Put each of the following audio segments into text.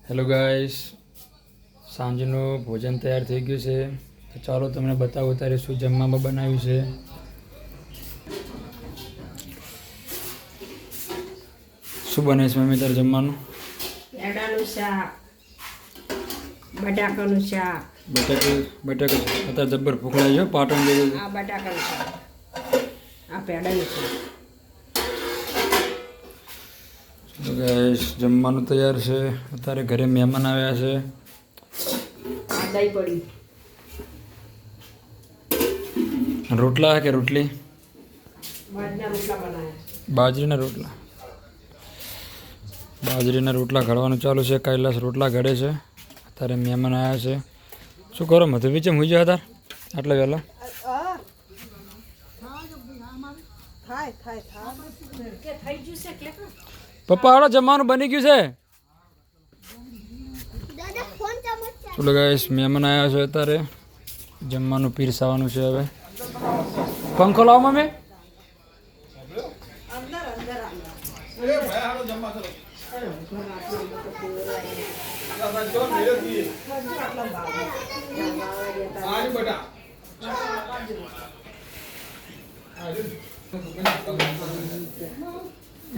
Hello guys, સાંજનું ભોજન તૈયાર થઈ ગયું છે. તો ચાલો તમને બતાવું અત્યારે શું જમવામાં બનાવ્યું છે. શું બને છે મમ્મી તારે જમવાનું? એડાનું શાક, બટાકાનું શાક. બટાકા અત્યારે જબ્બર ભૂખ લાગી છે પાટણ જેવું. આ બટાકાનું શાક, આ પેડાનું શાક. તો ગાઈસ જમવાનું તૈયાર છે. અત્યારે ઘરે મહેમાન આવ્યા છે. આ દહીં પડી. રોટલા કે રોટલી? બાજરીના રોટલા બનાવ્યા. બાજરીના રોટલા ઘડવાનું ચાલુ છે. કૈલાસ રોટલા ઘડે છે. અત્યારે મહેમાન આવ્યા છે. શું કરો મધુ બીચે મૂઈ ગયા હતા આટલા વહેલા? પપ્પા આવડો જમવાનું બની ગયું છે. ચલો ગાઈસ મહેમાન આવ્યા છે. અત્યારે જમવાનું પીરસાવાનું છે. હવે પંખો લાવો મમ્મી.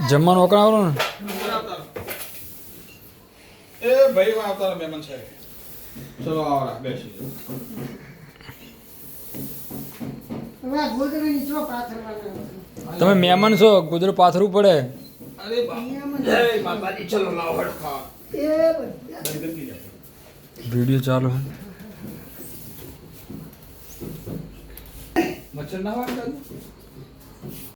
જમવાનું ઓકળાવવાનું ને એ ભાઈ માં આવતા મહેમાન છે. ચલો આવરા બેસી. તમે મહેમાન છો, ગુજર પાથરવું પડે. અરે જય માતાજી. ચલો લાવો હડખા. વિડીયો ચાલુ છે. મચ્છર ના વાગતા?